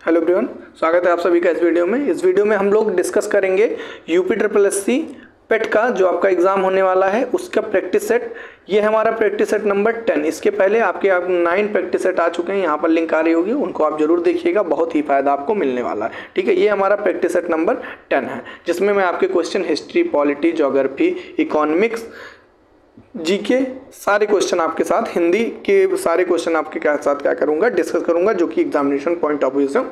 Hello everyone, स्वागत है आप सभी का इस वीडियो में। इस वीडियो में हम लोग डिस्कस करेंगे यूपी ट्रिपल एससी पेट का जो आपका एग्जाम होने वाला है उसका प्रैक्टिस सेट। ये हमारा प्रैक्टिस सेट नंबर 10। इसके पहले आपके 9 प्रैक्टिस सेट आ चुके हैं, यहाँ पर लिंक आ रही होगी, उनको आप जरूर देखिएगा, बहुत ही फायदा आपको मिलने वाला है। ठीक है, ये हमारा प्रैक्टिस सेट नंबर 10 है, जिसमें मैं आपके question history, polity, geography, economics, GK सारे क्वेश्चन आपके साथ, हिंदी के सारे क्वेश्चन आपके साथ क्या करूंगा, डिस्कस करूंगा, जो कि एग्जामिनेशन पॉइंट ऑफ व्यू से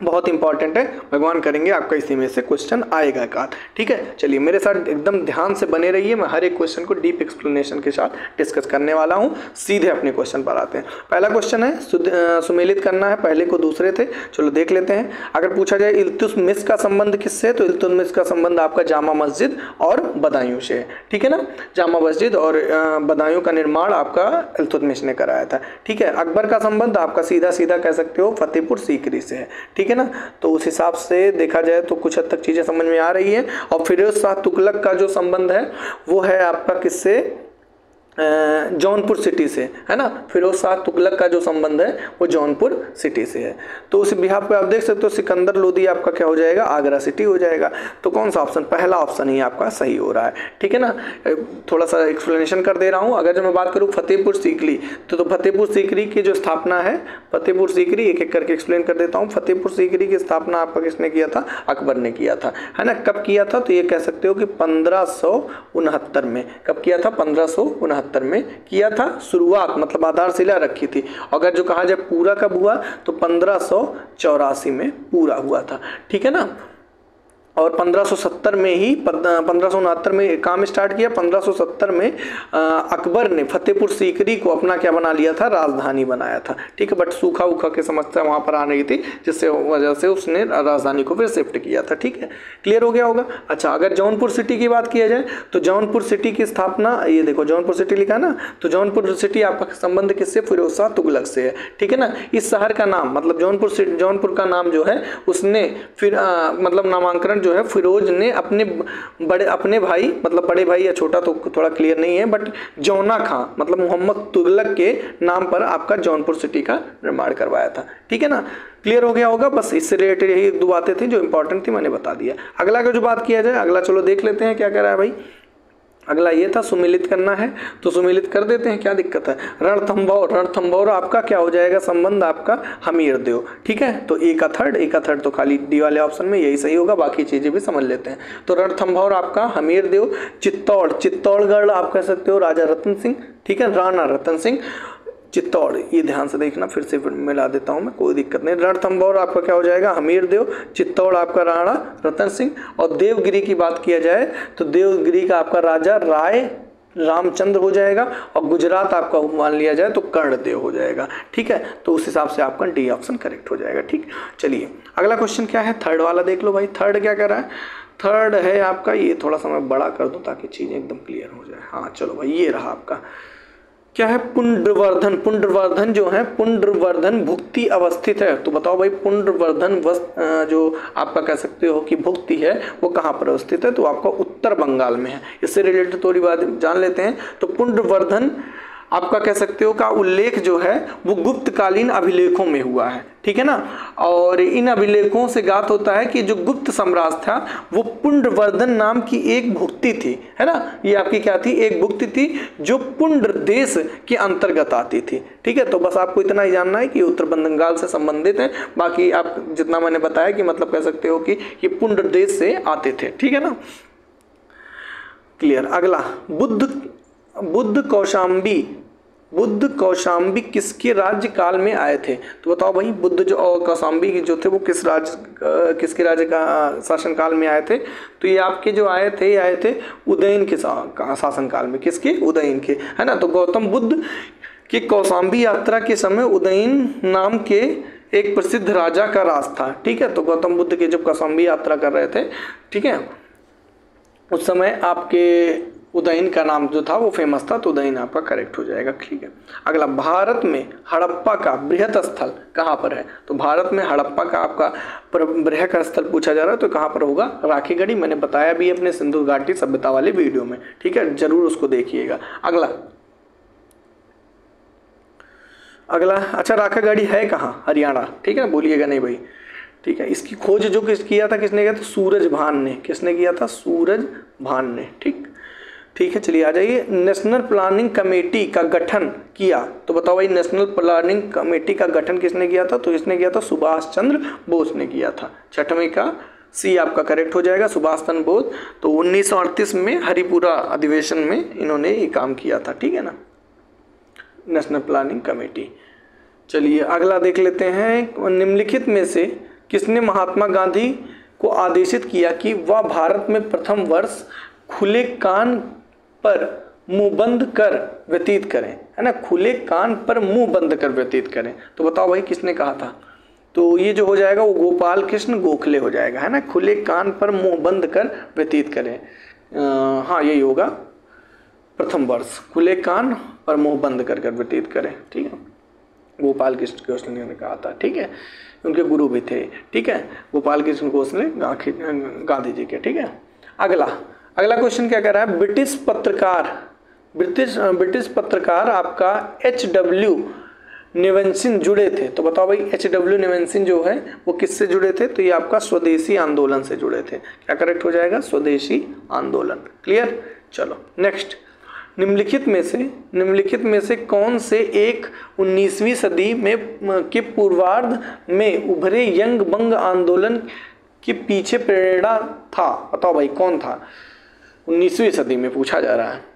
बहुत इंपॉर्टेंट है। भगवान करेंगे आपका इसी में से क्वेश्चन आएगा एक आध। ठीक है, चलिए मेरे साथ एकदम ध्यान से बने रहिए, मैं हर एक क्वेश्चन को डीप एक्सप्लेनेशन के साथ डिस्कस करने वाला हूं। सीधे अपने क्वेश्चन पर आते हैं। पहला क्वेश्चन है सुमेलित करना है, पहले को दूसरे थे, चलो देख लेते हैं। अगर पूछा जाए इल्तुतमिश का संबंध किससे, तो इल्तुतमिश का संबंध आपका जामा मस्जिद और बदायूं से है। ठीक है ना, जामा मस्जिद और बदायूं का निर्माण आपका इल्तुतमिश ने कराया था। ठीक है, अकबर का संबंध आपका सीधा सीधा कह सकते हो फतेहपुर सीकरी से है। ठीक है ना, तो उस हिसाब से देखा जाए तो कुछ हद तक चीजें समझ में आ रही है। और फिरोज शाह तुगलक का जो संबंध है वो है आपका किससे, जौनपुर सिटी से, है ना। फिरोज शाह तुगलक का जो संबंध है वो जौनपुर सिटी से है। तो उस बिहार पे आप देख सकते हो सिकंदर लोदी आपका क्या हो जाएगा, आगरा सिटी हो जाएगा। तो कौन सा ऑप्शन, पहला ऑप्शन ही आपका सही हो रहा है। ठीक है ना, थोड़ा सा एक्सप्लेनेशन कर दे रहा हूँ। अगर जो मैं बात करूँ फतेहपुर सीकरी, तो फतेहपुर सीकरी की जो स्थापना है, फतेहपुर सीकरी एक एक करके एक्सप्लेन कर देता हूँ। फतेहपुर सीकरी की स्थापना आपका किसने किया था, अकबर ने किया था, है ना। कब किया था, तो ये कह सकते हो कि 1569 में। कब किया था, 1569 में किया था। शुरुआत मतलब आधारशिला रखी थी। अगर जो कहा जाए पूरा कब हुआ, तो 1584 में पूरा हुआ था। ठीक है ना, और 1570 में ही 1569 में काम स्टार्ट किया। 1570 में अकबर ने फतेहपुर सीकरी को अपना क्या बना लिया था, राजधानी बनाया था। ठीक है, बट सूखा उखा की समस्या वहाँ पर आ रही थी, जिससे वजह से उसने राजधानी को फिर शिफ्ट किया था। ठीक है, क्लियर हो गया होगा। अच्छा, अगर जौनपुर सिटी की बात किया जाए तो जौनपुर सिटी की स्थापना, ये देखो जौनपुर सिटी लिखा है ना, तो जौनपुर सिटी आपका संबंध किससे, फिरोज शाह तुगलक से है। ठीक है ना, इस शहर का नाम मतलब जौनपुर का नाम जो है उसने फिर मतलब नामांकन जो है फिरोज ने अपने भाई, मतलब बड़े भाई या छोटा तो थोड़ा क्लियर नहीं है, बट जौना खां मतलब मोहम्मद तुगलक के नाम पर आपका जौनपुर सिटी का निर्माण करवाया था। ठीक है ना, क्लियर हो गया होगा। बस इससे रिलेटेड यही दो बातें थी जो इंपॉर्टेंट थी, मैंने बता दिया। अगला का जो बात किया जाए, अगला चलो देख लेते हैं क्या कह रहा है भाई। अगला ये था सुमेलित करना है, तो सुमेलित कर देते हैं, क्या दिक्कत है। रणथंभौर आपका क्या हो जाएगा, संबंध आपका हमीरदेव। ठीक है, तो ए का थर्ड तो खाली डी वाले ऑप्शन में यही सही होगा, बाकी चीजें भी समझ लेते हैं। तो रणथंभौर आपका हमीरदेव। चित्तौड़गढ़ आप कह सकते हो राजा रतन सिंह। ठीक है, राणा रतन सिंह। चित्तौड़, ये ध्यान से देखना, फिर से मिला देता हूं मैं, कोई दिक्कत नहीं। रणथंभौर आपका क्या हो जाएगा, हमीरदेव। चित्तौड़ आपका राणा रतन सिंह। और देवगिरी की बात किया जाए तो देवगिरी का आपका राजा राय रामचंद्र हो जाएगा। और गुजरात आपका मान लिया जाए तो कर्णदेव हो जाएगा। ठीक है, तो उस हिसाब से आपका डी ऑप्शन करेक्ट हो जाएगा। ठीक, चलिए अगला क्वेश्चन क्या है, थर्ड वाला देख लो भाई। थर्ड क्या कर रहा है, थर्ड है आपका, ये थोड़ा सा मैं बड़ा कर दूं ताकि चीजें एकदम क्लियर हो जाए। हाँ चलो भाई, ये रहा आपका, क्या है, पुंड्रवर्धन जो है, पुंड्रवर्धन भुक्ति अवस्थित है। तो बताओ भाई, पुंड्रवर्धन जो आपका कह सकते हो कि भुक्ति है वो कहाँ पर अवस्थित है, तो आपका उत्तर बंगाल में है। इससे रिलेटेड थोड़ी बात जान लेते हैं। तो पुंड्रवर्धन आपका कह सकते हो का उल्लेख जो है वो गुप्तकालीन अभिलेखों में हुआ है। ठीक है ना, और इन अभिलेखों से ज्ञात होता है कि जो गुप्त साम्राज्य था वो पुंड्रवर्धन नाम की एक भुक्ति थी, है ना। ये आपकी क्या थी, एक भुक्ति थी जो पुंड्र देश के अंतर्गत आती थी। ठीक है, तो बस आपको इतना ही जानना है कि उत्तर बंगाल से संबंधित है। बाकी आप जितना मैंने बताया कि मतलब कह सकते हो कि ये पुंड्र देश से आते थे। ठीक है ना, क्लियर। अगला, बुद्ध कौशाम्बी किसके राज्य काल में आए थे। तो बताओ भाई, बुद्ध जो और कौशाम्बी जो थे वो किसके राज्य का शासन काल में आए थे। तो ये आपके जो आए थे उदयन के शासन काल में। किसके, उदयन के, है ना। तो गौतम बुद्ध की कौशाम्बी यात्रा के समय उदयन नाम के एक प्रसिद्ध राजा का राज था। ठीक है, तो गौतम बुद्ध के जब कौशाम्बी यात्रा कर रहे थे, ठीक है, उस समय आपके उदयन का नाम जो था वो फेमस था, तो उदयन आपका करेक्ट हो जाएगा। ठीक है, अगला, भारत में हड़प्पा का बृहत स्थल कहाँ पर है। तो भारत में हड़प्पा का आपका बृहत स्थल पूछा जा रहा है, तो कहाँ पर होगा, राखीगढ़ी। मैंने बताया भी अपने सिंधु घाटी सभ्यता वाले वीडियो में। ठीक है, जरूर उसको देखिएगा। अगला, अच्छा राखागढ़ी है कहाँ? हरियाणा, ठीक है ना, भूलिएगा नहीं भाई, ठीक है। इसकी खोज जो किया था, किसने किया था? सूरज भान ने। किसने किया था? सूरज भान ने, ठीक है। चलिए आ जाइए, नेशनल प्लानिंग कमेटी का गठन किया, तो बताओ भाई नेशनल प्लानिंग कमेटी का गठन किसने किया था? तो इसने किया था सुभाष चंद्र बोस ने किया था। छठवें का सी आपका करेक्ट हो जाएगा, सुभाष चंद्र बोस। तो 1938 में हरिपुरा अधिवेशन में इन्होंने ये काम किया था, ठीक है ना, नेशनल प्लानिंग कमेटी। चलिए अगला देख लेते हैं, निम्नलिखित में से किसने महात्मा गांधी को आदेशित किया कि वह भारत में प्रथम वर्ष खुले कान पर मुंह बंद कर व्यतीत करें, है ना, खुले कान पर मुंह बंद कर व्यतीत करें? तो बताओ भाई किसने कहा था? तो ये जो हो जाएगा वो गोपाल कृष्ण गोखले हो जाएगा, है ना, खुले कान पर मुंह बंद कर व्यतीत करें। हाँ यही होगा, प्रथम वर्ष खुले कान पर मुंह बंद कर व्यतीत करें, ठीक है, गोपाल कृष्ण गोखले ने कहा था, ठीक है, उनके गुरु भी थे, ठीक है, गोपाल कृष्ण गोखले गांधी जी के, ठीक है। अगला क्वेश्चन क्या कर रहा है? ब्रिटिश पत्रकार आपका H.W. निवेंसिन जुड़े थे, तो बताओ भाई H.W. निवेंसिन जो है वो किससे जुड़े थे? तो ये आपका स्वदेशी आंदोलन से जुड़े थे। क्या करेक्ट हो जाएगा? स्वदेशी आंदोलन। क्लियर? चलो नेक्स्ट, निम्नलिखित में से कौन से एक 19वीं सदी में के पूर्वार्ध में उभरे यंग बंग आंदोलन के पीछे प्रेरणा था? बताओ भाई कौन था? 19वीं सदी में पूछा जा रहा है।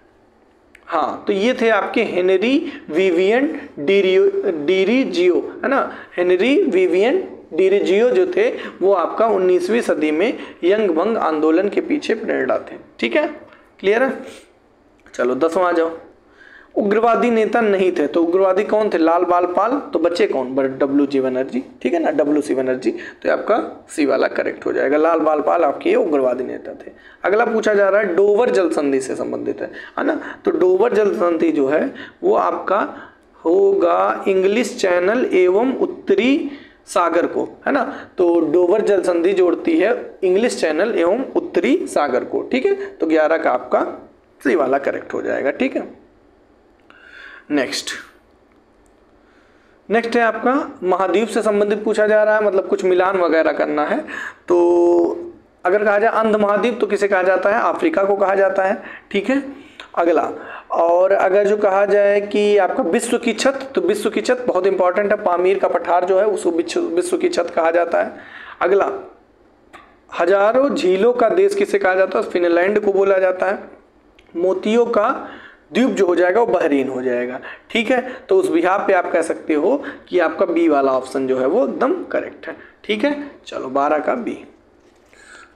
हाँ तो ये थे आपके हेनरी विवियन डिरिजियो, है ना, हेनरी विवियन डिरिजियो जो थे वो आपका 19वीं सदी में यंग बंग आंदोलन के पीछे प्रेरणा थे, ठीक है, क्लियर है। चलो 10वां आ जाओ, उग्रवादी नेता नहीं थे, तो उग्रवादी कौन थे? लाल बाल पाल। तो बच्चे कौन? WG बनर्जी, ठीक है ना, WC बनर्जी। तो आपका सी वाला करेक्ट हो जाएगा, लाल बाल पाल आपके उग्रवादी नेता थे। अगला पूछा जा रहा है डोवर जल संधि से संबंधित है ना, तो डोवर जल संधि जो है वो आपका होगा इंग्लिश चैनल एवं उत्तरी सागर को, है ना, तो डोवर जल संधि जोड़ती है इंग्लिश चैनल एवं उत्तरी सागर को, ठीक है। तो 11 का आपका सी वाला करेक्ट हो जाएगा, ठीक है। नेक्स्ट है आपका महाद्वीप से संबंधित पूछा जा रहा है, मतलब कुछ मिलान वगैरह करना है। तो अगर कहा जाए अंध महाद्वीप तो किसे कहा जाता है? अफ्रीका को कहा जाता है, ठीक है। अगला, और अगर जो कहा जाए कि आपका विश्व की छत, तो विश्व की छत बहुत इंपॉर्टेंट है, पामीर का पठार जो है उसको विश्व की छत कहा जाता है। अगला, हजारों झीलों का देश किसे कहा जाता है? फिनलैंड को बोला जाता है। मोतियों का द्वीप जो हो जाएगा वो बहरीन हो जाएगा, ठीक है। तो उस बिहार पे आप कह सकते हो कि आपका बी वाला ऑप्शन जो है वो एकदम करेक्ट है, ठीक है। चलो 12 का बी।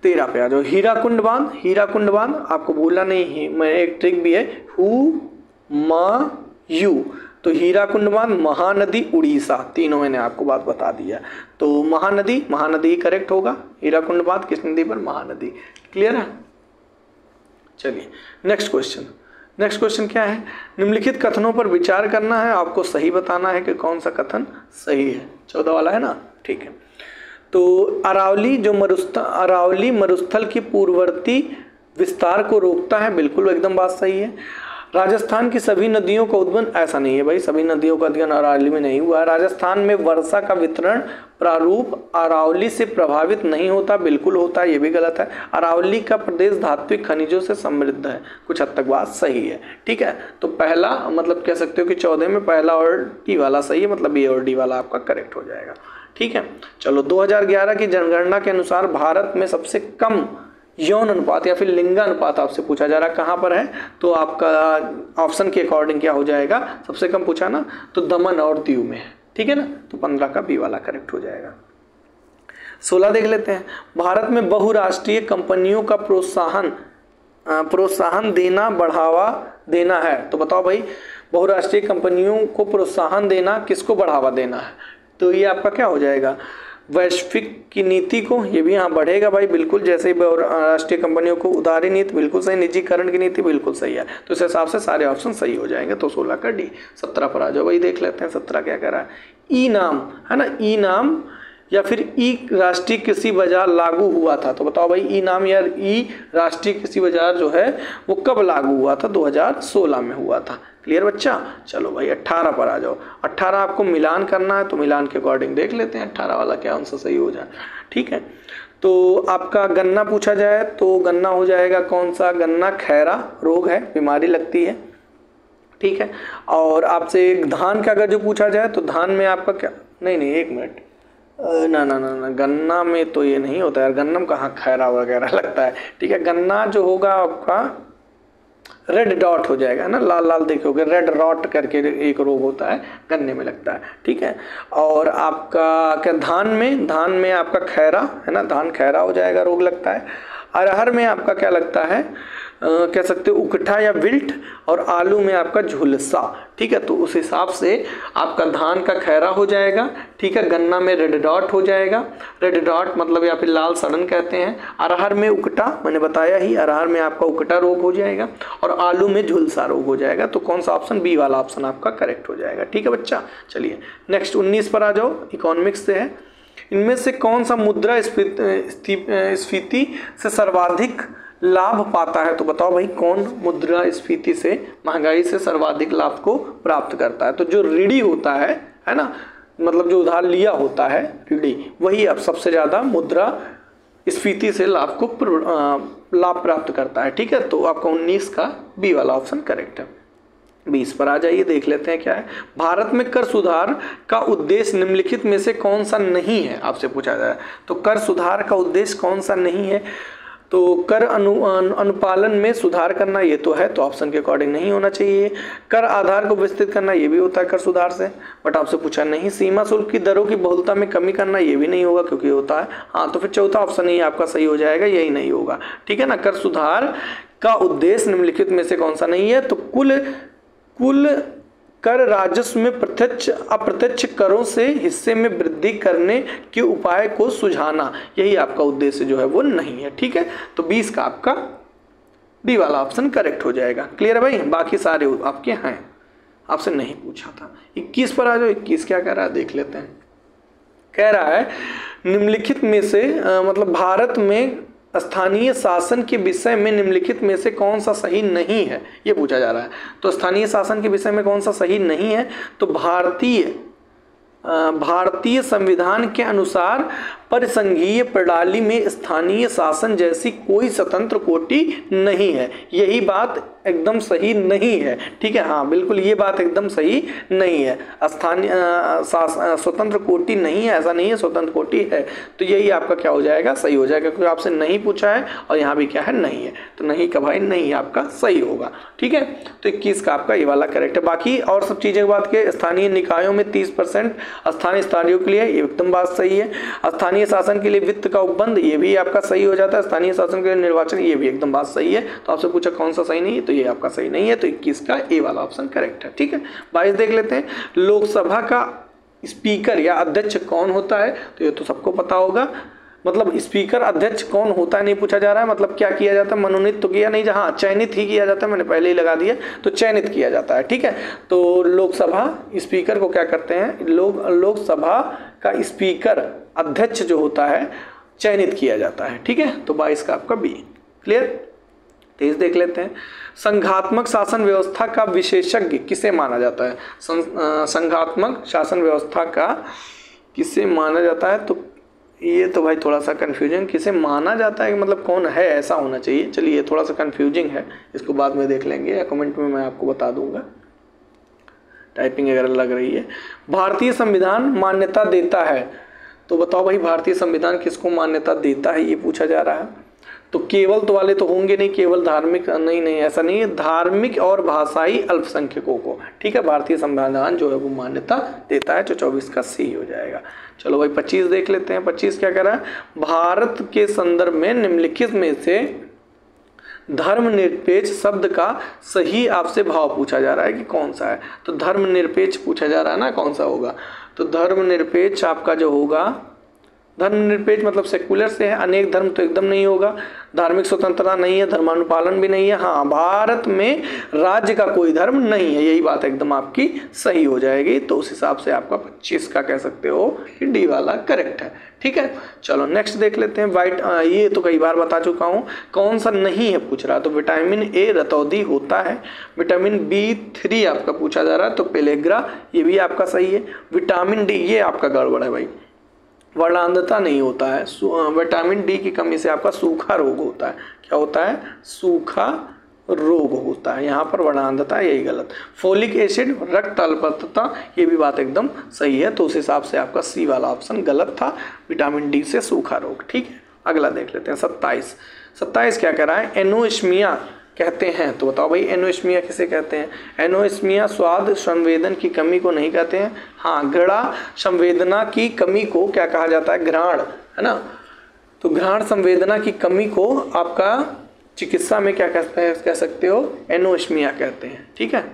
13 पे आ जाओ, हीराकुंड बांध आपको भूलना नहीं, मैं एक ट्रिक भी है, यू, तो हीराकुंड बांध, महानदी, उड़ीसा, तीनों मैंने आपको बात बता दिया। तो महानदी करेक्ट होगा, हीराकुंड बांध किस नदी पर? महानदी, क्लियर है। चलिए नेक्स्ट क्वेश्चन क्या है? निम्नलिखित कथनों पर विचार करना है, आपको सही बताना है कि कौन सा कथन सही है। 14 वाला है ना, ठीक है। तो अरावली मरुस्थल की पूर्ववर्ती विस्तार को रोकता है, बिल्कुल एकदम बात सही है। राजस्थान की सभी नदियों का उद्गम, ऐसा नहीं है भाई, सभी नदियों का उद्गम अरावली में नहीं हुआ है। राजस्थान में वर्षा का वितरण प्रारूप अरावली से प्रभावित नहीं होता, बिल्कुल होता है, ये भी गलत है। अरावली का प्रदेश धात्विक खनिजों से समृद्ध है, कुछ हद तक बात सही है, ठीक है। तो पहला मतलब कह सकते हो कि 14 में पहला और डी वाला सही है, मतलब ए और डी वाला आपका करेक्ट हो जाएगा, ठीक है। चलो 2011 की जनगणना के अनुसार भारत में सबसे कम यौन अनुपात या फिर लिंगानुपात आपसे पूछा जा रहा है, कहाँ पर है? तो आपका ऑप्शन के अकॉर्डिंग क्या हो जाएगा? सबसे कम पूछा ना, तो दमन और दीव में है, ठीक है ना। तो 15 का बी वाला करेक्ट हो जाएगा। 16 देख लेते हैं, भारत में बहुराष्ट्रीय कंपनियों का प्रोत्साहन देना, बढ़ावा देना है। तो बताओ भाई बहुराष्ट्रीय कंपनियों को प्रोत्साहन देना, किसको बढ़ावा देना है? तो ये आपका क्या हो जाएगा? वैश्विक की नीति को, ये भी यहाँ बढ़ेगा भाई, बिल्कुल, जैसे ही राष्ट्रीय कंपनियों को उदारी नीति बिल्कुल सही, निजीकरण की नीति बिल्कुल सही है। तो इस हिसाब से सारे ऑप्शन सही हो जाएंगे। तो 16 का डी। 17 पर आ जाओ भाई, देख लेते हैं 17 क्या कह रहा है। ई नाम, है ना, ई नाम या फिर ई राष्ट्रीय कृषि बाजार लागू हुआ था? तो बताओ भाई ई नाम या ई राष्ट्रीय कृषि बाजार जो है वो कब लागू हुआ था? 2016 में हुआ था। क्लियर बच्चा? चलो भाई 18 पर आ जाओ। 18 आपको मिलान करना है तो मिलान के अकॉर्डिंग देख लेते हैं 18 वाला क्या आंसर सही हो जाए। ठीक है, तो आपका गन्ना पूछा जाए तो गन्ना हो जाएगा कौन सा? गन्ना खैरा रोग है, बीमारी लगती है। ठीक है, और आपसे धान का अगर जो पूछा जाए तो धान में आपका क्या, नहीं एक मिनट, ना गन्ना में तो ये नहीं होता है, गन्ना में कहाँ खैरा वगैरह लगता है। ठीक है, गन्ना जो होगा आपका रेड डॉट हो जाएगा ना, लाल लाल देखोगे, रेड रॉट करके एक रोग होता है, गन्ने में लगता है। ठीक है, और आपका क्या धान में आपका खैरा है ना, धान खैरा हो जाएगा, रोग लगता है। अरहर में आपका क्या लगता है, कह सकते हो उकठा या विल्ट, और आलू में आपका झुलसा। ठीक है, तो उस हिसाब से आपका धान का खैरा हो जाएगा। ठीक है, गन्ना में रेड डॉट हो जाएगा, रेड डॉट मतलब या फिर लाल सड़न कहते हैं। अरहर में उकठा, मैंने बताया ही, अरहर में आपका उकठा रोग हो जाएगा, और आलू में झुलसा रोग हो जाएगा। तो कौन सा ऑप्शन? बी वाला ऑप्शन आपका करेक्ट हो जाएगा। ठीक है बच्चा, चलिए नेक्स्ट 19 पर आ जाओ, इकोनॉमिक्स से है। इनमें से कौन सा मुद्रा स्फीति से सर्वाधिक लाभ पाता है? तो बताओ भाई कौन मुद्रास्फीति से, महंगाई से सर्वाधिक लाभ को प्राप्त करता है? तो जो ऋणी होता है ना, मतलब जो उधार लिया होता है ऋणी, वही अब सबसे ज़्यादा मुद्रास्फीति से लाभ प्राप्त करता है। ठीक है, तो आपका 19 का बी वाला ऑप्शन करेक्ट है। 20 पर आ जाइए, देख लेते हैं क्या है। भारत में कर सुधार का उद्देश्य निम्नलिखित में से कौन सा नहीं है? आपसे पूछा जाए तो कर सुधार का उद्देश्य कौन सा नहीं है? तो कर अनुपालन में सुधार करना, ये तो है, तो ऑप्शन के अकॉर्डिंग नहीं होना चाहिए। कर आधार को विस्तृत करना, ये भी होता है कर सुधार से, बट आपसे पूछा नहीं। सीमा शुल्क की दरों की बहुलता में कमी करना, ये भी नहीं होगा क्योंकि होता है। हाँ, तो फिर चौथा ऑप्शन ही आपका सही हो जाएगा, यही नहीं होगा। ठीक है ना, कर सुधार का उद्देश्य निम्नलिखित में से कौन सा नहीं है? तो कुल कर राजस्व में प्रत्यक्ष अप्रत्यक्ष करों से हिस्से में वृद्धि करने के उपाय को सुझाना, यही आपका उद्देश्य जो है वो नहीं है। ठीक है, तो 20 का आपका डी वाला ऑप्शन करेक्ट हो जाएगा। क्लियर है भाई? बाकी सारे आपके हैं, आपसे नहीं पूछा था। 21 पर आ जाओ। 21 क्या कह रहा है देख लेते हैं। कह रहा है निम्नलिखित में से मतलब भारत में स्थानीय शासन के विषय में निम्नलिखित में से कौन सा सही नहीं है, ये पूछा जा रहा है। तो स्थानीय शासन के विषय में कौन सा सही नहीं है? तो भारतीय संविधान के अनुसार परिसंघीय प्रणाली में स्थानीय शासन जैसी कोई स्वतंत्र कोटि नहीं है, यही बात एकदम सही नहीं है। ठीक है, हाँ बिल्कुल ये बात एकदम सही नहीं है। स्थानीय स्वतंत्र कोटि नहीं है, ऐसा नहीं है, स्वतंत्र कोटि है। तो यही आपका क्या हो जाएगा? सही हो जाएगा, क्योंकि आपसे नहीं पूछा है और यहाँ भी क्या है? नहीं है। तो नहीं का भाई नहीं आपका सही होगा। ठीक है, तो 21 का आपका ये वाला करेक्ट है। बाकी और सब चीज़ें की बात के स्थानीय निकायों में 30% स्थानीय स्थानीय के लिए, ये एकदम बात सही है। स्थानीय शासन के लिए वित्त का उपबंध, ये भी आपका सही हो जाता है। स्थानीय शासन के लिए निर्वाचन, ये भी एकदम बात सही है। तो आपसे पूछा कौन सा सही नहीं है, तो ये आपका सही नहीं है। तो 21 का ए वाला ऑप्शन करेक्ट है। ठीक है, 22 देख लेते हैं। लोकसभा का स्पीकर या अध्यक्ष कौन होता है? तो ये तो सबको पता होगा। मतलब स्पीकर अध्यक्ष कौन होता है नहीं पूछा जा रहा है, मतलब क्या किया जाता है? मनोनीत तो किया नहीं, जहाँ चयनित ही किया जाता है, मैंने पहले ही लगा दिया, तो चयनित किया जाता है। ठीक है, तो लोकसभा स्पीकर को क्या करते हैं? लोकसभा का स्पीकर अध्यक्ष जो होता है चयनित किया जाता है। ठीक है, तो 22 का आपका बी। क्लियर? 23 देख लेते हैं। संघात्मक शासन व्यवस्था का विशेषज्ञ किसे माना जाता है? संघात्मक शासन व्यवस्था का किसे माना जाता है? तो ये तो भाई थोड़ा सा कन्फ्यूजन, किसे माना जाता है मतलब कौन है, ऐसा होना चाहिए। चलिए थोड़ा सा कन्फ्यूजिंग है, इसको बाद में देख लेंगे या कमेंट में मैं आपको बता दूंगा, टाइपिंग वगैरह लग रही है। भारतीय संविधान मान्यता देता है, तो बताओ भाई भारतीय संविधान किसको मान्यता देता है, ये पूछा जा रहा है। तो केवल तो वाले तो होंगे नहीं, केवल धार्मिक नहीं, ऐसा नहीं है, धार्मिक और भाषाई अल्पसंख्यकों को। ठीक है, भारतीय संविधान जो है वो मान्यता देता है, जो 24 का सी हो जाएगा। चलो भाई 25 देख लेते हैं। 25 क्या कह रहा है? भारत के संदर्भ में निम्नलिखित में से धर्मनिरपेक्ष शब्द का सही आपसे भाव पूछा जा रहा है कि कौन सा है? तो धर्मनिरपेक्ष पूछा जा रहा है ना, कौन सा होगा? तो धर्मनिरपेक्ष आपका जो होगा धर्मनिरपेक्ष मतलब सेक्युलर से है, अनेक धर्म तो एकदम नहीं होगा, धार्मिक स्वतंत्रता नहीं है, धर्मानुपालन भी नहीं है, हाँ भारत में राज्य का कोई धर्म नहीं है, यही बात एकदम आपकी सही हो जाएगी। तो उस हिसाब से आपका 25 का कह सकते हो कि डी वाला करेक्ट है। ठीक है, चलो नेक्स्ट देख लेते हैं। वाइट ये तो कई बार बता चुका हूँ, कौन सा नहीं है पूछ रहा, तो विटामिन ए रतौंधी होता है, विटामिन B3 आपका पूछा जा रहा है तो पेलेग्रा, ये भी आपका सही है। विटामिन डी ये आपका गड़बड़ है भाई, वर्णांधता नहीं होता है, विटामिन डी की कमी से आपका सूखा रोग होता है। क्या होता है? सूखा रोग होता है, यहाँ पर वर्णांधता, यही गलत। फोलिक एसिड रक्त अल्पता, ये भी बात एकदम सही है, तो उस हिसाब से आपका सी वाला ऑप्शन गलत था, विटामिन डी से सूखा रोग। ठीक है, अगला देख लेते हैं 27 क्या कह रहा है? एनोस्मिया कहते हैं, तो बताओ भाई एनोस्मिया किसे कहते हैं? एनोस्मिया स्वाद संवेदन की कमी को नहीं कहते हैं, हाँ घृणा संवेदना की कमी को क्या कहा जाता है? घ्राण, है ना। तो घ्राण संवेदना की कमी को आपका चिकित्सा में क्या कह सकते हो? एनोस्मिया कहते हैं। ठीक है,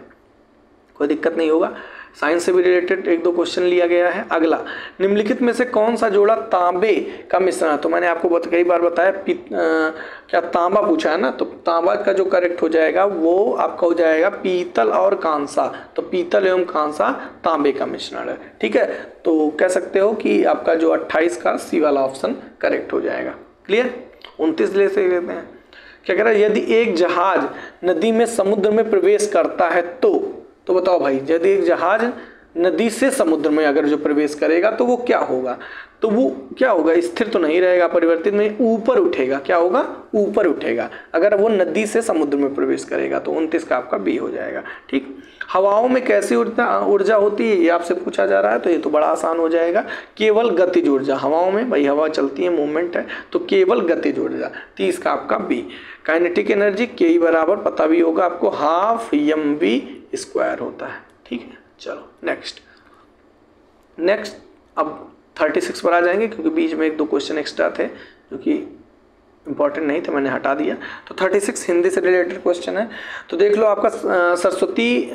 कोई दिक्कत नहीं होगा, साइंस से भी रिलेटेड एक दो क्वेश्चन लिया गया है। अगला, निम्नलिखित में से कौन सा जोड़ा तांबे का मिश्रण? तो मैंने आपको कई बार बताया क्या तांबा पूछा है ना, तो तांबा का जो करेक्ट हो जाएगा वो आपका हो जाएगा पीतल और कांसा, तो पीतल एवं कांसा तांबे का मिश्रण है। ठीक है, तो कह सकते हो कि आपका जो 28 का सी वाला ऑप्शन करेक्ट हो जाएगा। क्लियर? 29 ले से लेते हैं। क्या कह रहा है? यदि एक जहाज नदी में समुद्र में प्रवेश करता है तो बताओ भाई, यदि एक जहाज नदी से समुद्र में अगर जो प्रवेश करेगा तो वो क्या होगा? तो वो क्या होगा? स्थिर तो नहीं रहेगा, परिवर्तित में ऊपर उठेगा। क्या होगा? ऊपर उठेगा अगर वो नदी से समुद्र में प्रवेश करेगा। तो 29 का आपका बी हो जाएगा। ठीक, हवाओं में कैसी ऊर्जा होती है, ये आपसे पूछा जा रहा है, तो ये तो बड़ा आसान हो जाएगा, केवल गतिज ऊर्जा। हवाओं में भाई हवा चलती है, मूवमेंट है, तो केवल गतिज ऊर्जा। 30 का आपका बी। काइनेटिक एनर्जी के बराबर पता भी होगा आपको, हाफ mv² होता है। ठीक है, चलो नेक्स्ट अब 36 पर आ जाएंगे, क्योंकि बीच में एक दो क्वेश्चन एक्स्ट्रा थे जो कि इंपॉर्टेंट नहीं थे, मैंने हटा दिया। तो 36 हिंदी से रिलेटेड क्वेश्चन है, तो देख लो आपका सरस्वती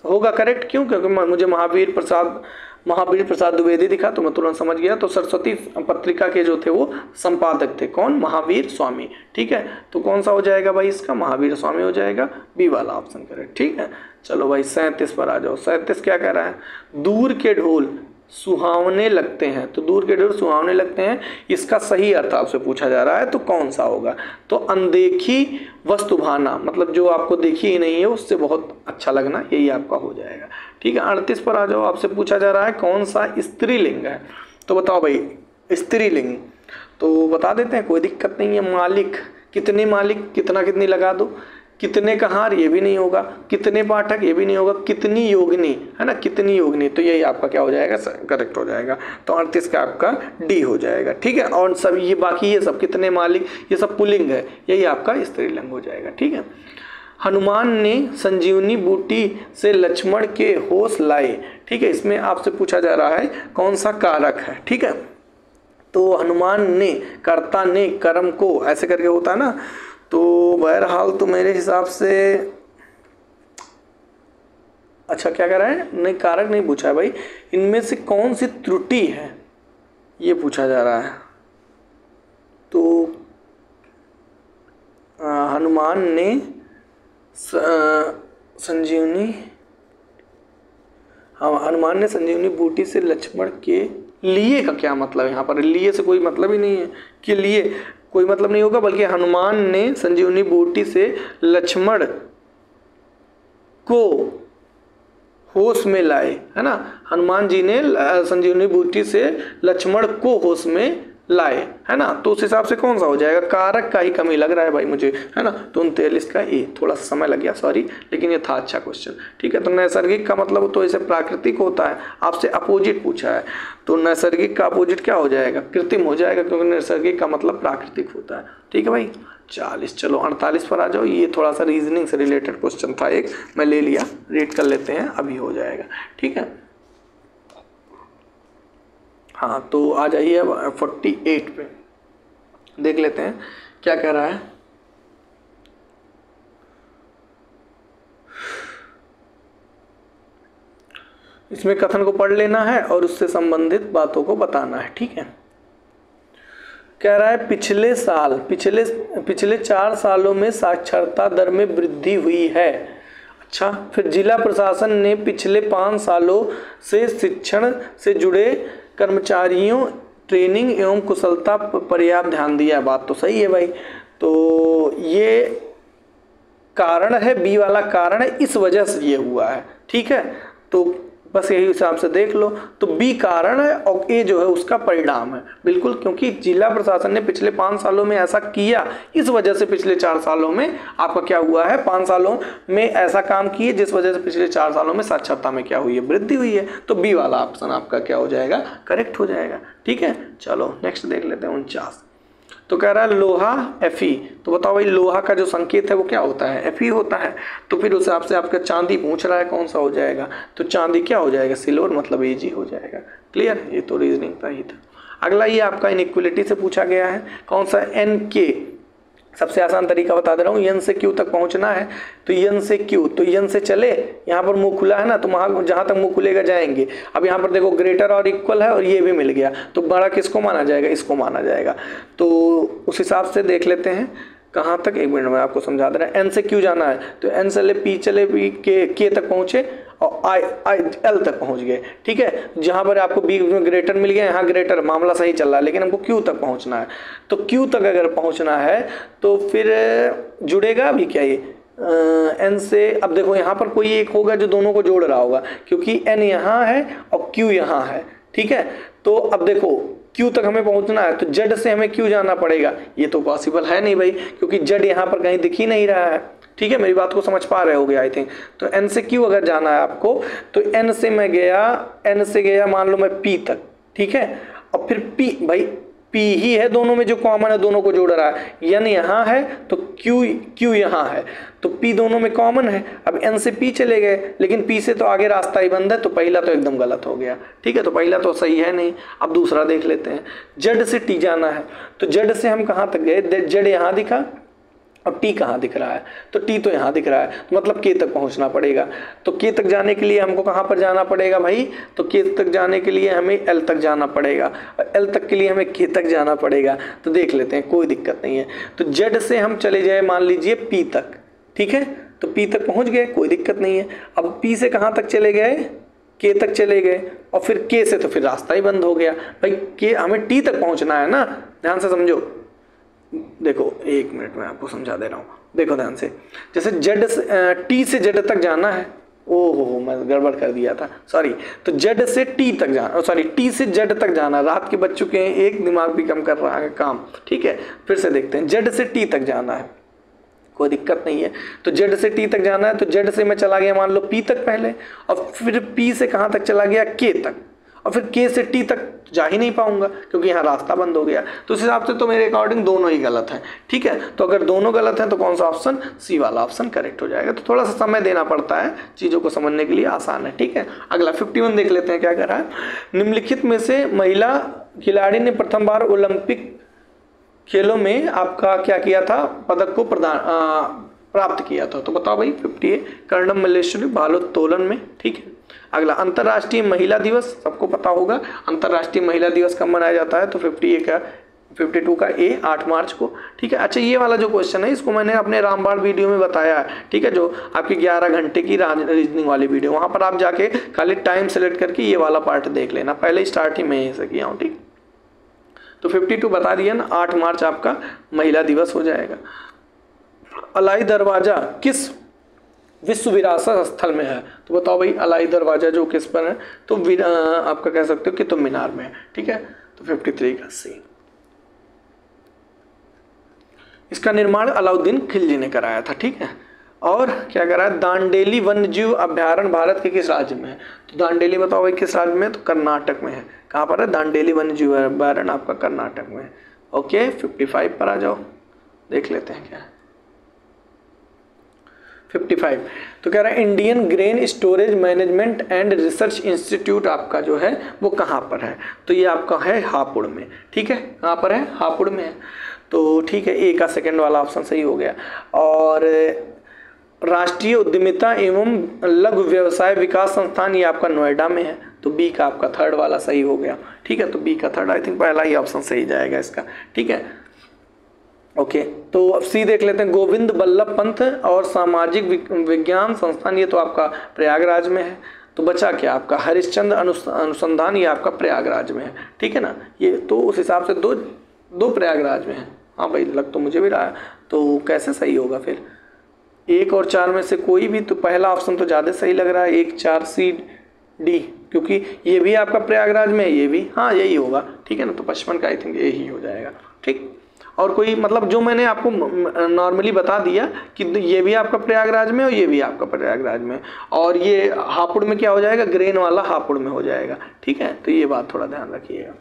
होगा करेक्ट। क्यों? क्योंकि मुझे महावीर प्रसाद द्विवेदी दिखा तो मैं तुरंत समझ गया। तो सरस्वती पत्रिका के जो थे वो संपादक थे, कौन? महावीर स्वामी। ठीक है, तो कौन सा हो जाएगा भाई इसका? महावीर स्वामी हो जाएगा, बी वाला ऑप्शन करेक्ट। ठीक है, चलो भाई 37 पर आ जाओ। 37 क्या कह रहा है? दूर के ढोल सुहावने लगते हैं, तो दूर के ढोल सुहावने लगते हैं, इसका सही अर्थ आपसे पूछा जा रहा है, तो कौन सा होगा? तो अनदेखी वस्तु भाना, मतलब जो आपको देखी ही नहीं है उससे बहुत अच्छा लगना, यही आपका हो जाएगा। ठीक है, 38 पर आ जाओ। आपसे पूछा जा रहा है कौन सा स्त्रीलिंग है, तो बताओ भाई स्त्रीलिंग, तो बता देते हैं, कोई दिक्कत नहीं है। मालिक, कितने मालिक, कितना कितनी लगा दो। कितने कहार, ये भी नहीं होगा। कितने पाठक, ये भी नहीं होगा। कितनी योगिनी, है ना, कितनी योगिनी, तो यही आपका क्या हो जाएगा? करेक्ट हो जाएगा। तो 38 का आपका डी हो जाएगा। ठीक है, और सब ये बाकी ये सब कितने मालिक, ये सब पुल्लिंग है, यही आपका स्त्रीलिंग हो जाएगा। ठीक है, हनुमान ने संजीवनी बूटी से लक्ष्मण के होश लाए। ठीक है, इसमें आपसे पूछा जा रहा है कौन सा कारक है। ठीक है, तो हनुमान ने, कर्ता ने, कर्म को, ऐसे करके होता है ना, तो बहरहाल तो मेरे हिसाब से, अच्छा क्या कह रहा है? नहीं, कारक नहीं पूछा है भाई, इनमें से कौन सी त्रुटि है ये पूछा जा रहा है। तो हनुमान ने हनुमान ने संजीवनी बूटी से लक्ष्मण के लिए का क्या मतलब है? यहाँ पर लिए से कोई मतलब ही नहीं है, कि लिए कोई मतलब नहीं होगा, बल्कि हनुमान ने संजीवनी बूटी से लक्ष्मण को होश में लाए, है ना। हनुमान जी ने संजीवनी बूटी से लक्ष्मण को होश में लाए, है ना। तो उस हिसाब से कौन सा हो जाएगा? कारक का ही कमी लग रहा है भाई मुझे, है ना। तो 39 का ए, थोड़ा सा समय लग गया, सॉरी, लेकिन ये था अच्छा क्वेश्चन। ठीक है, तो नैसर्गिक का मतलब तो ऐसे प्राकृतिक होता है, आपसे अपोजिट पूछा है, तो नैसर्गिक का अपोजिट क्या हो जाएगा? कृत्रिम हो जाएगा, क्योंकि नैसर्गिक का मतलब प्राकृतिक होता है। ठीक है भाई, 40। चलो 48 पर आ जाओ। ये थोड़ा सा रीजनिंग से रिलेटेड क्वेश्चन था, एक मैं ले लिया, रीड कर लेते हैं, अभी हो जाएगा। ठीक है, हाँ, तो आ जाइए अब 48 पे, देख लेते हैं क्या कह रहा है। इसमें कथन को पढ़ लेना है और उससे संबंधित बातों को बताना है। ठीक है, कह रहा है पिछले 4 सालों में साक्षरता दर में वृद्धि हुई है। अच्छा, फिर जिला प्रशासन ने पिछले 5 सालों से शिक्षण से जुड़े कर्मचारियों ट्रेनिंग एवं कुशलता पर पर्याप्त ध्यान दिया। बात तो सही है भाई। तो ये कारण है, बी वाला कारण है, इस वजह से ये हुआ है। ठीक है, तो बस यही हिसाब से देख लो। तो बी कारण है और ए जो है उसका परिणाम है। बिल्कुल, क्योंकि जिला प्रशासन ने पिछले 5 सालों में ऐसा किया, इस वजह से पिछले 4 सालों में आपका क्या हुआ है, 5 सालों में ऐसा काम किए जिस वजह से पिछले 4 सालों में साक्षरता में क्या हुई है, वृद्धि हुई है। तो बी वाला ऑप्शन आपका क्या हो जाएगा, करेक्ट हो जाएगा। ठीक है, चलो नेक्स्ट देख लेते हैं 49। तो कह रहा है लोहा Fe। तो बताओ भाई लोहा का जो संकेत है वो क्या होता है, Fe होता है। तो फिर उस हिसाब से आपका चांदी पूछ रहा है कौन सा हो जाएगा, तो चांदी क्या हो जाएगा, सिल्वर, मतलब Ag हो जाएगा। क्लियर, ये तो रीजनिंग का ही था। अगला ये आपका इनइक्वलिटी से पूछा गया है, कौन सा NK। सबसे आसान तरीका बता दे रहा हूँ, N से Q तक पहुंचना है तो N से Q, तो N से चले, यहाँ पर मुंह खुला है ना, तो वहाँ जहाँ तक मुंह खुलेगा जाएंगे। अब यहाँ पर देखो ग्रेटर और इक्वल है और ये भी मिल गया, तो बड़ा किसको माना जाएगा, इसको माना जाएगा। तो उस हिसाब से देख लेते हैं कहाँ तक, 1 मिनट में आपको समझा दे रहा है। N से Q जाना है तो N से ले P चले, P K तक पहुँचे और L तक पहुँच गए। ठीक है, जहाँ पर आपको B में ग्रेटर मिल गया, यहाँ ग्रेटर मामला सही चल रहा है, लेकिन हमको Q तक पहुँचना है। तो Q तक अगर पहुँचना है तो फिर जुड़ेगा अभी क्या ये N से। अब देखो यहाँ पर कोई एक होगा जो दोनों को जोड़ रहा होगा, क्योंकि N यहाँ है और Q यहाँ है। ठीक है, तो अब देखो Q तक हमें पहुंचना है तो Z से हमें Q जाना पड़ेगा। ये तो पॉसिबल है नहीं भाई, क्योंकि Z यहाँ पर कहीं दिख ही नहीं रहा है। ठीक है, मेरी बात को समझ पा रहे होगे आई थिंक। तो N से Q अगर जाना है आपको तो N से गया मान लो मैं P तक। ठीक है, और फिर P, भाई P ही है दोनों में जो कॉमन है, दोनों को जोड़ रहा है। N यहाँ है तो Q यहाँ है, तो P दोनों में कॉमन है। अब N से P चले गए, लेकिन P से तो आगे रास्ता ही बंद है, तो पहला तो एकदम गलत हो गया। ठीक है, तो पहला तो सही है नहीं। अब दूसरा देख लेते हैं, Z से T जाना है तो Z से हम कहाँ तक गए, Z यहाँ दिखा और T कहाँ दिख रहा है, तो T तो यहाँ दिख रहा है, तो मतलब K तक पहुँचना पड़ेगा। तो K तक जाने के लिए हमको कहाँ पर जाना पड़ेगा भाई, तो K तक जाने के लिए हमें L तक जाना पड़ेगा और L तक के लिए हमें K तक जाना पड़ेगा। तो देख लेते हैं, कोई दिक्कत नहीं है। तो Z से हम चले जाए मान लीजिए P तक। ठीक है, तो P तक पहुँच गए, कोई दिक्कत नहीं है। अब P से कहाँ तक चले गए, K तक चले गए, और फिर K से तो फिर रास्ता ही बंद हो गया भाई। K हमें T तक पहुँचना है ना, ध्यान से समझो। देखो 1 मिनट में आपको समझा दे रहा हूँ, देखो ध्यान से। जैसे T से Z तक जाना है, ओहो मैं गड़बड़ कर दिया था, सॉरी। तो Z से T तक जाना, सॉरी T से Z तक जाना। रात के बज चुके हैं, एक दिमाग भी कम कर रहा है काम। ठीक है, फिर से देखते हैं, Z से T तक जाना है, कोई दिक्कत नहीं है। तो Z से T तक जाना है, तो Z से मैं चला गया मान लो P तक पहले, और फिर P से कहाँ तक चला गया, K तक, और फिर K से T तक जा ही नहीं पाऊंगा क्योंकि यहाँ रास्ता बंद हो गया। तो उस हिसाब से तो मेरे अकॉर्डिंग दोनों ही गलत हैं। ठीक है, तो अगर दोनों गलत हैं तो कौन सा ऑप्शन, सी वाला ऑप्शन करेक्ट हो जाएगा। तो थोड़ा सा समय देना पड़ता है चीज़ों को समझने के लिए, आसान है। ठीक है, अगला 51 देख लेते हैं क्या कर रहा है। निम्नलिखित में से महिला खिलाड़ी ने प्रथम बार ओलंपिक खेलों में आपका क्या किया था, पदक को प्राप्त किया था। तो बताओ भाई 58 कर्णम मल्लेश्वरी भारोत्तोलन में। ठीक है, अगला अंतर्राष्ट्रीय महिला दिवस, सबको पता होगा अंतर्राष्ट्रीय महिला दिवस कब मनाया जाता है, तो 52 का ए 8 मार्च को। ठीक है, अच्छा ये वाला जो क्वेश्चन है इसको मैंने अपने रामबाण वीडियो में बताया है। ठीक है, जो आपकी 11 घंटे की रीजनिंग वाली वीडियो, वहाँ पर आप जाके खाली टाइम सेलेक्ट करके ये वाला पार्ट देख लेना, पहले स्टार्ट ही मैं यहीं से किया हूँ। ठीक, तो 52 बता दिया ना, 8 मार्च आपका महिला दिवस हो जाएगा। अलाई दरवाजा किस विश्व विरासत स्थल में है, तो बताओ भाई अलाई दरवाजा जो किस पर है, तो आपका कह सकते हो कि तो मीनार में है। ठीक है, तो 53 का सी। इसका निर्माण अलाउद्दीन खिलजी ने कराया था। ठीक है, और क्या करा है, दांडेली वन्यजीव अभ्यारण्य भारत के किस राज्य में है, तो दांडेली बताओ भाई किस राज्य में है, तो कर्नाटक में है। कहाँ पर है, दांडेली वन्यजीव अभ्यारण्य आपका कर्नाटक में है। ओके, 55 पर आ जाओ, देख लेते हैं क्या है 55। तो कह रहा है Indian grain storage management and research institute आपका जो है वो कहाँ पर है, तो ये आपका है हापुड़ में। ठीक है, कहाँ पर है, हापुड़ में है। तो ठीक है, ए का सेकंड वाला ऑप्शन सही हो गया। और राष्ट्रीय उद्यमिता एवं लघु व्यवसाय विकास संस्थान ये आपका नोएडा में है। तो बी का आपका थर्ड वाला सही हो गया। ठीक है, तो बी का थर्ड, आई थिंक पहला ही ऑप्शन सही जाएगा इसका। ठीक है, ओके। तो अब सी देख लेते हैं, गोविंद बल्लभ पंत और सामाजिक विज्ञान संस्थान, ये तो आपका प्रयागराज में है। तो बचा क्या आपका हरिश्चंद्र अनुसंधान, ये आपका प्रयागराज में है। ठीक है ना, ये तो उस हिसाब से दो प्रयागराज में है। हाँ भाई, लग तो मुझे भी रहा है, तो कैसे सही होगा फिर? 1 और 4 में से कोई भी, तो पहला ऑप्शन तो ज़्यादा सही लग रहा है, 1 4 सी डी, क्योंकि ये भी आपका प्रयागराज में है, ये भी, हाँ यही होगा। ठीक है ना, तो 55 का आई थिंक यही हो जाएगा। ठीक, और कोई मतलब जो मैंने आपको नॉर्मली बता दिया कि ये भी आपका प्रयागराज में और ये भी आपका प्रयागराज में, और ये हापुड़ में क्या हो जाएगा, ग्रेन वाला हापुड़ में हो जाएगा। ठीक है, तो ये बात थोड़ा ध्यान रखिएगा।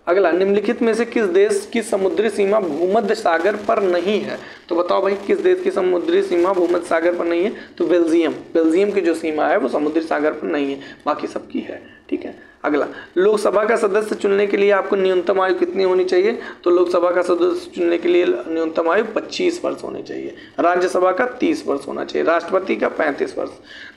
अगला, निम्नलिखित में से किस देश की समुद्री सीमा भूमध्य सागर पर नहीं है? तो बताओ भाई, किस देश की समुद्री सीमा भूमध्य सागर पर नहीं है? तो बेल्जियम की जो सीमा है वो समुद्री सागर पर नहीं है, बाकी सबकी है। ठीक है, अगला, लोकसभा का सदस्य चुनने के लिए आपको न्यूनतम आयु कितनी होनी चाहिए? तो लोकसभा का सदस्य चुनने के लिए न्यूनतम आयु 25 वर्ष होनी चाहिए। राज्यसभा का 30 वर्ष होना चाहिए। राष्ट्रपति का 35 वर्ष।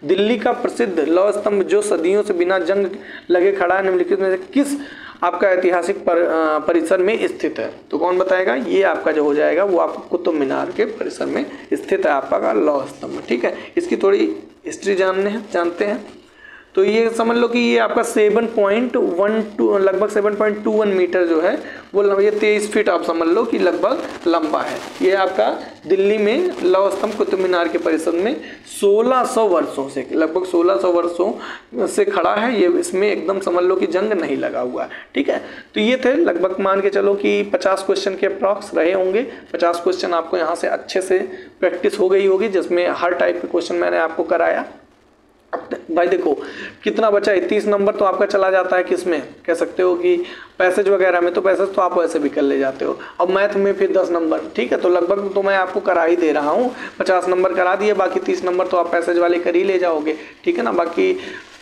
दिल्ली का प्रसिद्ध लौह स्तंभ जो सदियों से बिना जंग लगे खड़ा है, निम्नलिखित में से किस आपका ऐतिहासिक परिसर में स्थित है? तो कौन बताएगा? ये आपका जो हो जाएगा वो आपको कुतुब मीनार के परिसर में स्थित है आपका लौह स्तंभ। ठीक है, इसकी थोड़ी हिस्ट्री जानते हैं। तो ये समझ लो कि ये आपका 7.12 लगभग 7.21 मीटर जो है वो ये 23 फीट आप समझ लो कि लगभग लंबा है। ये आपका दिल्ली में लौह स्तंभ कुतुब मीनार के परिसर में 1600 वर्षों से, लगभग 1600 वर्षों से खड़ा है ये। इसमें एकदम समझ लो कि जंग नहीं लगा हुआ है। ठीक है, तो ये थे लगभग मान के चलो कि 50 क्वेश्चन के अप्रॉक्स रहे होंगे। 50 क्वेश्चन आपको यहाँ से अच्छे से प्रैक्टिस हो गई होगी, जिसमें हर टाइप के क्वेश्चन मैंने आपको कराया। भाई देखो कितना बचा है, 30 नंबर तो आपका चला जाता है किसमें, कह सकते हो कि पैसेज वगैरह में। तो पैसेज तो आप वैसे भी कर ले जाते हो। अब मैथ में फिर 10 नंबर। ठीक है, तो लगभग तो मैं आपको करा ही दे रहा हूँ, 50 नंबर करा दिए, बाकी 30 नंबर तो आप पैसेज वाले कर ही ले जाओगे। ठीक है ना, बाकी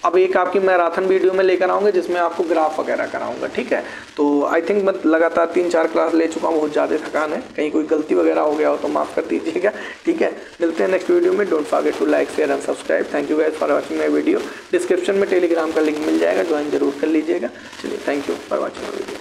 अब एक आपकी मैराथन वीडियो में लेकर आऊँगा जिसमें आपको ग्राफ वगैरह कराऊंगा। ठीक है, तो आई थिंक मैं लगातार 3-4 क्लास ले चुका हूँ, बहुत ज़्यादा थकान है, कहीं कोई गलती वगैरह हो गया हो तो माफ़ कर दीजिएगा। ठीक है, मिलते हैं नेक्स्ट वीडियो में। Don't forget to like, share and subscribe. Thank you guys for watching my video. Description में टेलीग्राम का लिंक मिल जाएगा, ज्वाइन जरूर कर लीजिएगा। चलिए, thank you for watching my video.